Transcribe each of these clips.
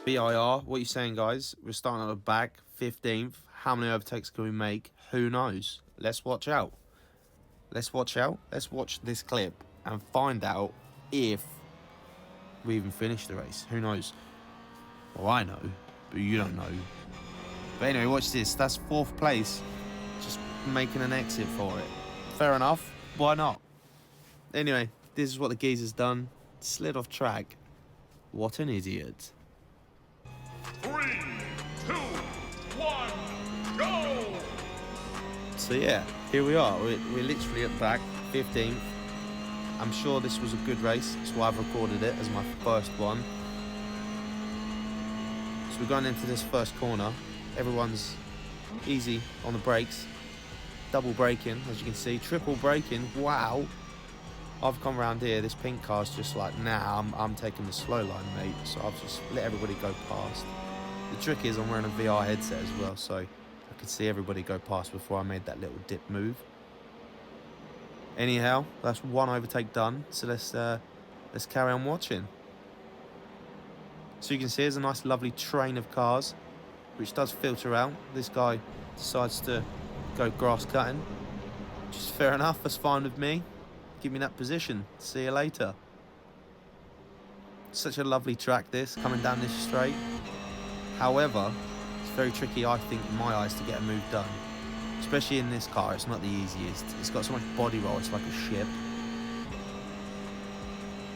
BIR, what are you saying, guys? We're starting at the back, 15th. How many overtakes can we make? Who knows? Let's watch out. Let's watch out. Let's watch this clip and find out if we even finish the race. Who knows? Well, I know, but you don't know. But anyway, watch this. That's 4th place. Just making an exit for it. Fair enough. Why not? Anyway, this is what the geezer's done. Slid off track. What an idiot. 3, 2, 1, go! So yeah, here we are. We're literally at the back, 15th. I'm sure this was a good race. That's why I've recorded it as my first one. So we're going into this first corner. Everyone's easy on the brakes. Double braking, as you can see. Triple braking. Wow. I've come around here. This pink car's just like, nah, I'm taking the slow line, mate. So I've just let everybody go past. The trick is I'm wearing a VR headset as well, so I could see everybody go past before I made that little dip move. Anyhow, that's one overtake done. So let's carry on watching. So you can see there's a nice lovely train of cars, which does filter out. This guy decides to go grass cutting. Which is fair enough, that's fine with me. Give me that position. See you later. Such a lovely track this, coming down this straight. However, it's very tricky, I think, in my eyes, to get a move done. Especially in this car, it's not the easiest. It's got so much body roll, it's like a ship.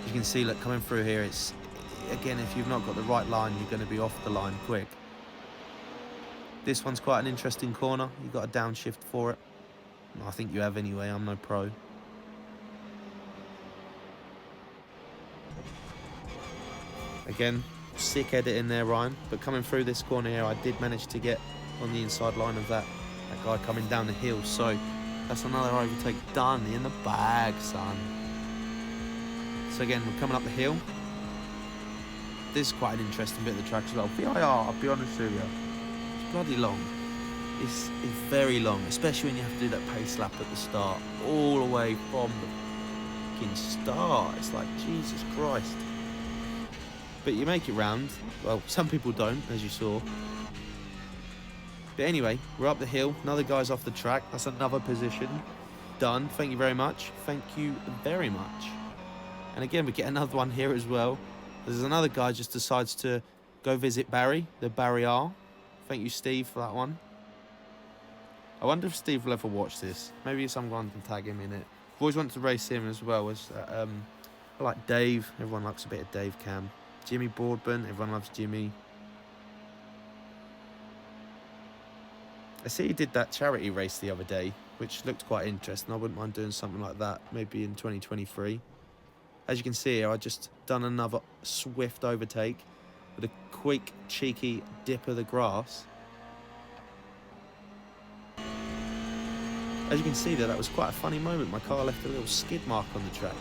As you can see, look, coming through here, it's, again, if you've not got the right line, you're going to be off the line quick. This one's quite an interesting corner. You've got a downshift for it. I think you have anyway, I'm no pro. Again, sick editing there, Ryan. But coming through this corner here, I did manage to get on the inside line of that guy coming down the hill. So that's another overtake done in the bag, son. So again, we're coming up the hill. This is quite an interesting bit of the track as well. VIR, I'll be honest with you, it's bloody long. It's very long, especially when you have to do that pace lap at the start, all the way from the fucking start. It's like, Jesus Christ. But you make it round. Well, some people don't, as you saw. But anyway, we're up the hill. Another guy's off the track. That's another position. Done. Thank you very much. Thank you very much. And again, we get another one here as well. There's another guy just decides to go visit Barry, the Barry R. Thank you, Steve, for that one. I wonder if Steve will ever watch this. Maybe someone can tag him in it. I've always wanted to race him as well. As I like Dave. Everyone likes a bit of Dave Cam. Jimmy Broadbent, everyone loves Jimmy. I see he did that charity race the other day, which looked quite interesting. I wouldn't mind doing something like that, maybe in 2023. As you can see here, I just done another swift overtake with a quick, cheeky dip of the grass. As you can see there, that was quite a funny moment. My car left a little skid mark on the track.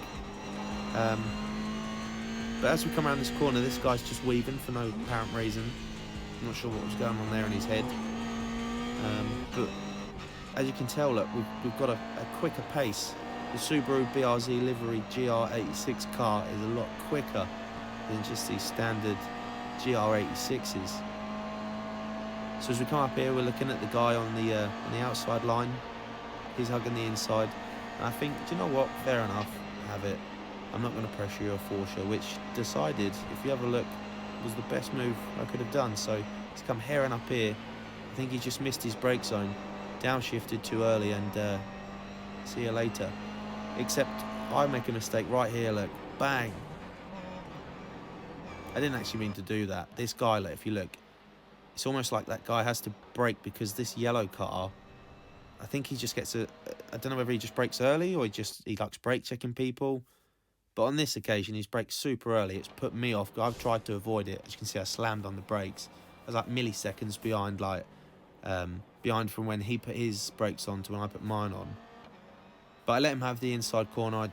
But as we come around this corner, this guy's just weaving for no apparent reason. I'm not sure what was going on there in his head. But as you can tell, look, we've got a quicker pace. The Subaru BRZ livery GR86 car is a lot quicker than just these standard GR86s. So as we come up here, we're looking at the guy on the outside line. He's hugging the inside. And I think, do you know what? Fair enough. Have it. I'm not going to pressure you or force you, which decided, if you have a look, was the best move I could have done. So he's come herring up here. I think he just missed his brake zone, downshifted too early, and see you later. Except I make a mistake right here, look, bang. I didn't actually mean to do that. This guy, look, if you look, it's almost like that guy has to brake because this yellow car, I think he just gets I don't know whether he just brakes early or he likes brake checking people. But on this occasion, he's braked super early. It's put me off. I've tried to avoid it. As you can see, I slammed on the brakes. I was like milliseconds behind, behind from when he put his brakes on to when I put mine on. But I let him have the inside corner.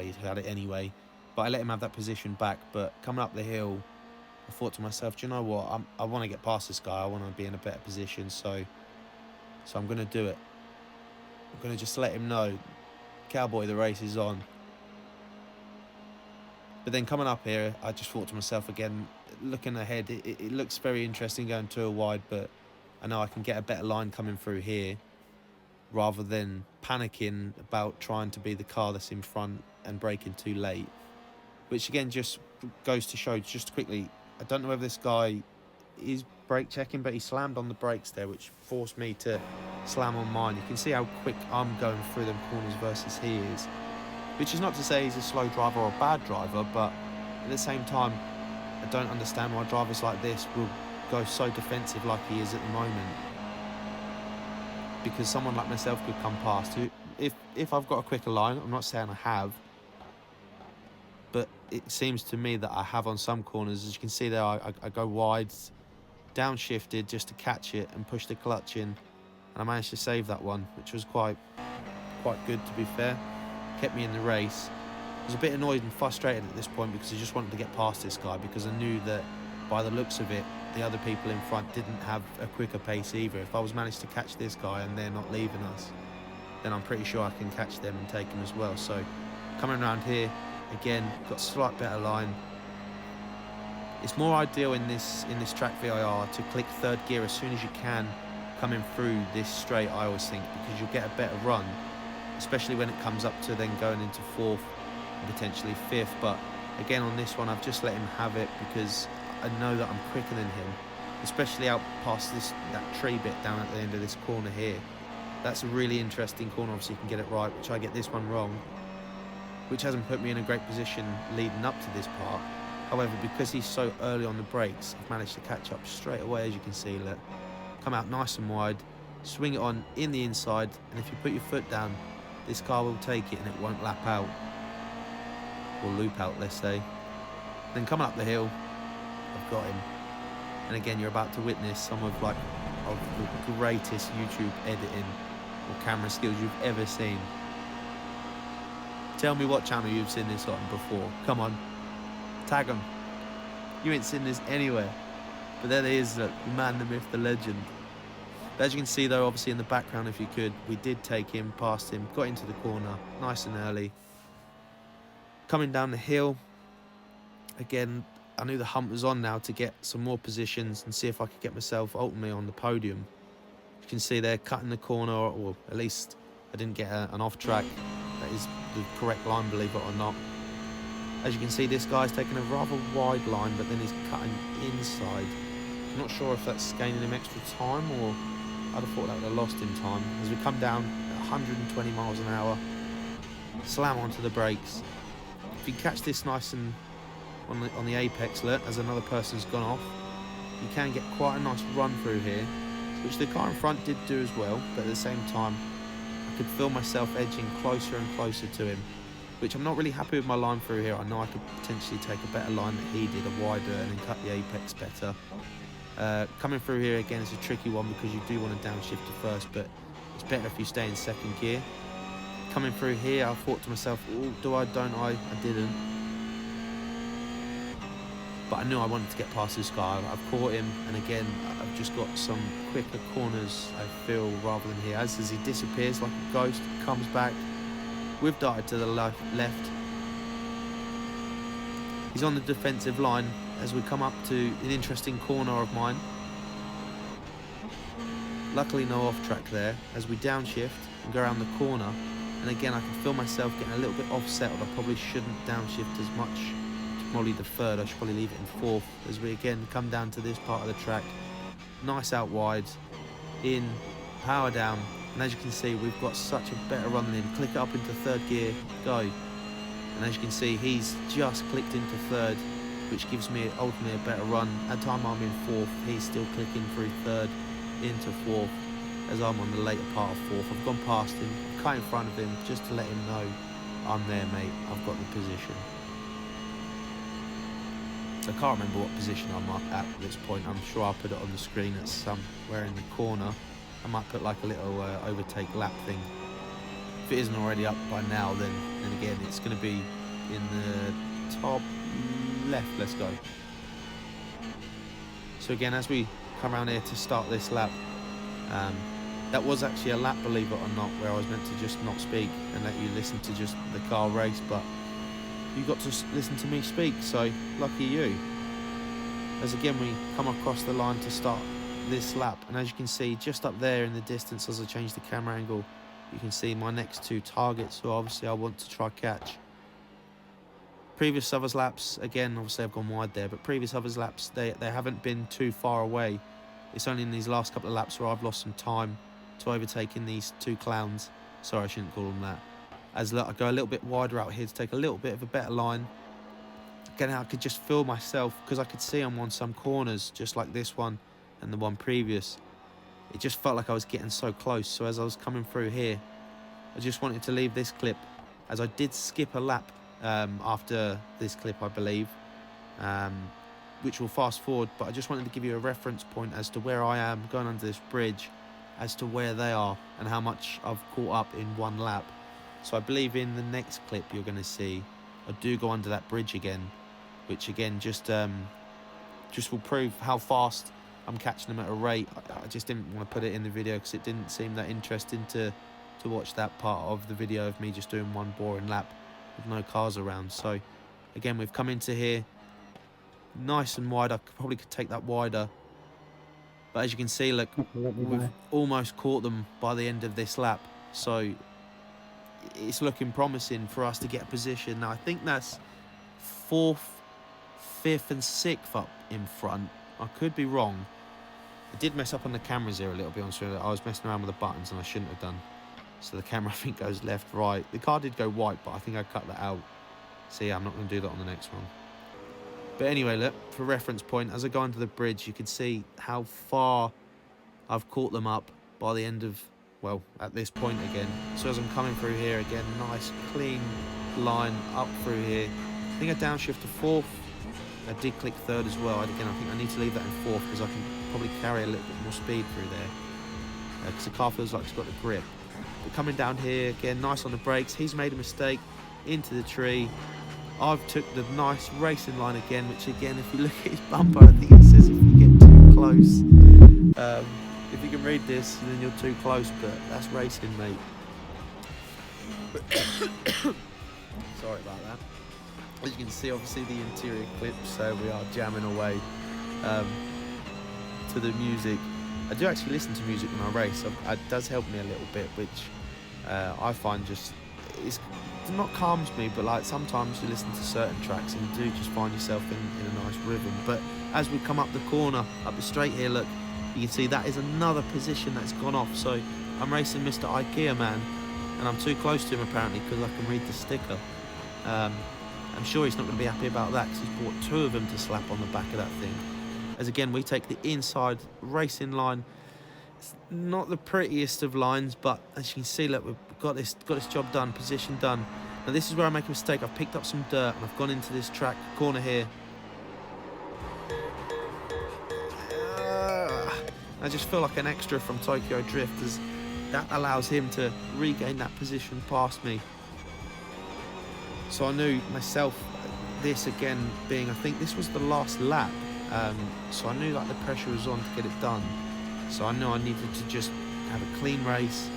He had it anyway. But I let him have that position back. But coming up the hill, I thought to myself, do you know what? I want to get past this guy. I want to be in a better position. So I'm going to do it. I'm going to just let him know, cowboy, the race is on. But then coming up here, I just thought to myself again, looking ahead, it looks very interesting going to a wide, but I know I can get a better line coming through here rather than panicking about trying to be the car that's in front and braking too late. Which again just goes to show, just quickly, I don't know whether this guy is brake checking, but he slammed on the brakes there, which forced me to slam on mine. You can see how quick I'm going through them corners versus he is. Which is not to say he's a slow driver or a bad driver, but at the same time, I don't understand why drivers like this will go so defensive like he is at the moment. Because someone like myself could come past. Who, if I've got a quicker line, I'm not saying I have, but it seems to me that I have on some corners. As you can see there, I go wide, downshifted just to catch it and push the clutch in, and I managed to save that one, which was quite good, to be fair. Kept me in the race. I was a bit annoyed and frustrated at this point because I just wanted to get past this guy, because I knew that by the looks of it, the other people in front didn't have a quicker pace either. If I was managed to catch this guy and they're not leaving us, then I'm pretty sure I can catch them and take them as well. So coming around here, again, got a slight better line. It's more ideal in this track VIR to click third gear as soon as you can coming through this straight, I always think, because you'll get a better run, especially when it comes up to then going into fourth and potentially fifth. But again, on this one, I've just let him have it because I know that I'm quicker than him, especially out past that tree bit down at the end of this corner here. That's a really interesting corner. Obviously you can get it right, which I get this one wrong, which hasn't put me in a great position leading up to this part. However, because he's so early on the brakes, I've managed to catch up straight away. As you can see, look, come out nice and wide, swing it on in the inside, and if you put your foot down, this car will take it and it won't lap out, or loop out, let's say. Then coming up the hill, I've got him. And again, you're about to witness some of the greatest YouTube editing or camera skills you've ever seen. Tell me what channel you've seen this on before. Come on, tag them. You ain't seen this anywhere. But there he is, look, the man, the myth, the legend. But as you can see though, obviously in the background, if you could, we did take him, past him, got into the corner, nice and early. Coming down the hill, again, I knew the hump was on now to get some more positions and see if I could get myself ultimately on the podium. You can see they're cutting the corner, or at least I didn't get an off track. That is the correct line, believe it or not. As you can see, this guy's taking a rather wide line, but then he's cutting inside. I'm not sure if that's gaining him extra time, or I'd have thought that would have lost him time. As we come down at 120 miles an hour, slam onto the brakes. If you catch this nice and on the apex, look, as another person's gone off, you can get quite a nice run through here, which the car in front did do as well, but at the same time I could feel myself edging closer and closer to him, which I'm not really happy with my line through here. I know I could potentially take a better line that he did, a wider, and then cut the apex better. Coming through here again is a tricky one because you do want to downshift to first, but it's better if you stay in second gear. Coming through here, I thought to myself, oh, do I, don't I? I didn't. But I knew I wanted to get past this guy. I've caught him, and again, I've just got some quicker corners, I feel, rather than here. As he disappears like a ghost, comes back. We've darted to the left. He's on the defensive line as we come up to an interesting corner of mine. Luckily, no off track there. As we downshift and go around the corner, and again, I can feel myself getting a little bit offset. I probably shouldn't downshift as much. Probably the third, I should probably leave it in fourth, as we again come down to this part of the track. Nice out wide, in, power down, and as you can see, we've got such a better run than him. Click it up into third gear, go. And as you can see, he's just clicked into third, which gives me ultimately a better run. At the time I'm in fourth, he's still clicking through third into fourth, as I'm on the later part of fourth. I've gone past him, I've cut in front of him just to let him know I'm there, mate, I've got the position. I can't remember what position I'm at this point. I'm sure I'll put it on the screen at somewhere in the corner. I might put like a little overtake lap thing. If it isn't already up by now, then again, it's going to be in the top left. Let's go. So again, as we come around here to start this lap, that was actually a lap, believe it or not, where I was meant to just not speak and let you listen to just the car race, but you got to listen to me speak, so lucky you. as again we come across the line to start this lap. And as you can see, just up there in the distance, as I change the camera angle, you can see my next two targets, who obviously I want to try catch. Previous others laps, again, obviously I've gone wide there, but previous others laps, they haven't been too far away. It's only in these last couple of laps where I've lost some time to overtaking these two clowns. Sorry, I shouldn't call them that. As I go a little bit wider out here to take a little bit of a better line. Again, I could just feel myself, because I could see I'm on some corners, just like this one and the one previous. It just felt like I was getting so close. So as I was coming through here, I just wanted to leave this clip, as I did skip a lap after this clip, I believe, which will fast forward, but I just wanted to give you a reference point as to where I am going under this bridge, as to where they are and how much I've caught up in one lap. So I believe in the next clip you're going to see, I do go under that bridge again, which again just will prove how fast I'm catching them at a rate. I just didn't want to put it in the video because it didn't seem that interesting to watch that part of the video of me just doing one boring lap with no cars around. So again, we've come into here nice and wide. I probably could take that wider, but as you can see, look, we've almost caught them by the end of this lap. So it's looking promising for us to get a position. Now I think that's 4th, 5th and 6th up in front. I could be wrong. I did mess up on the cameras here a little bit. I was messing around with the buttons and I shouldn't have done. So the camera, I think, goes left, right. The car did go white, but I think I cut that out. So yeah, I'm not going to do that on the next one. But anyway, look, for reference point, as I go under the bridge, you can see how far I've caught them up by the end of, well, at this point again. So as I'm coming through here again, nice clean line up through here. I think I downshift to 4th. I did click 3rd as well. Again, I think I need to leave that in 4th because I can probably carry a little bit more speed through there, because the car feels like it's got the grip. But coming down here again, nice on the brakes. He's made a mistake into the tree. I've took the nice racing line again, which again, if you look at his bumper, I think it says if you get too close. If you can read this, then you're too close, but that's racing, mate. Sorry about that. As you can see, obviously the interior clips, so we are jamming away to the music. I do actually listen to music when I race. It does help me a little bit, which I find just, it's not calms me, but like sometimes you listen to certain tracks and you do just find yourself in a nice rhythm. But as we come up the corner, up the straight here, look, you can see that is another position that's gone off. So I'm racing Mr. IKEA Man, and I'm too close to him apparently because I can read the sticker. I'm sure he's not going to be happy about that because he's bought 2 of them to slap on the back of that thing. As again, we take the inside racing line. It's not the prettiest of lines, but as you can see, look, we've got this job done, position done. Now this is where I make a mistake. I've picked up some dirt and I've gone into this track corner here. I just feel like an extra from Tokyo Drift, as that allows him to regain that position past me. So I knew myself, this again being, I think this was the last lap, so I knew that the pressure was on to get it done. So I knew I needed to just have a clean race,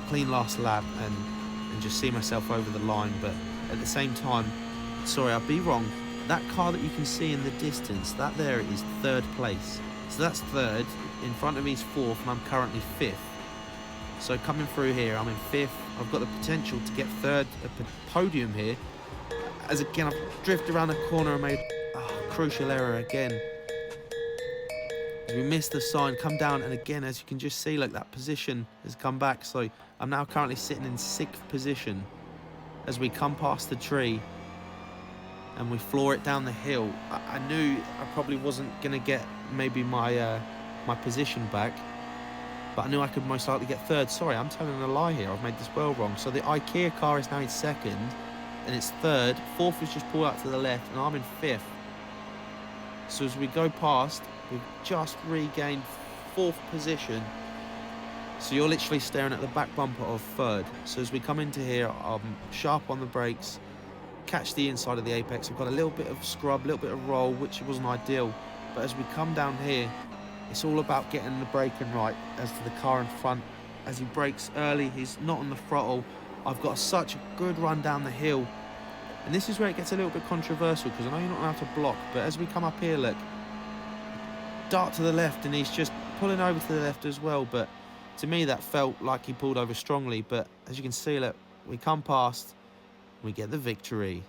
clean last lap, and just see myself over the line. But at the same time, sorry, I'd be wrong. That car that you can see in the distance, that there is 3rd place. So that's 3rd. In front of me is 4th, and I'm currently 5th. So coming through here, I'm in 5th. I've got the potential to get 3rd at the podium here. As again, I've drifted around the corner and made a crucial error again. As we missed the sign, come down, and again, as you can just see, like that position has come back. So I'm now currently sitting in 6th position as we come past the tree and we floor it down the hill. I knew I probably wasn't going to get maybe my position back, but I knew I could most likely get 3rd. Sorry, I'm telling a lie here. I've made this well wrong. So the IKEA car is now in 2nd, and it's 3rd. 4th is just pulled out to the left, and I'm in 5th. So as we go past, we've just regained 4th position. So you're literally staring at the back bumper of 3rd. So as we come into here, I'm sharp on the brakes, catch the inside of the apex. I've got a little bit of scrub, a little bit of roll, which wasn't ideal. But as we come down here, it's all about getting the braking right. As for the car in front, as he brakes early, he's not on the throttle. I've got such a good run down the hill. And this is where it gets a little bit controversial, because I know you're not allowed to block, but as we come up here, look, dart to the left, and he's just pulling over to the left as well. But to me, that felt like he pulled over strongly. But as you can see, look, we come past, we get the victory.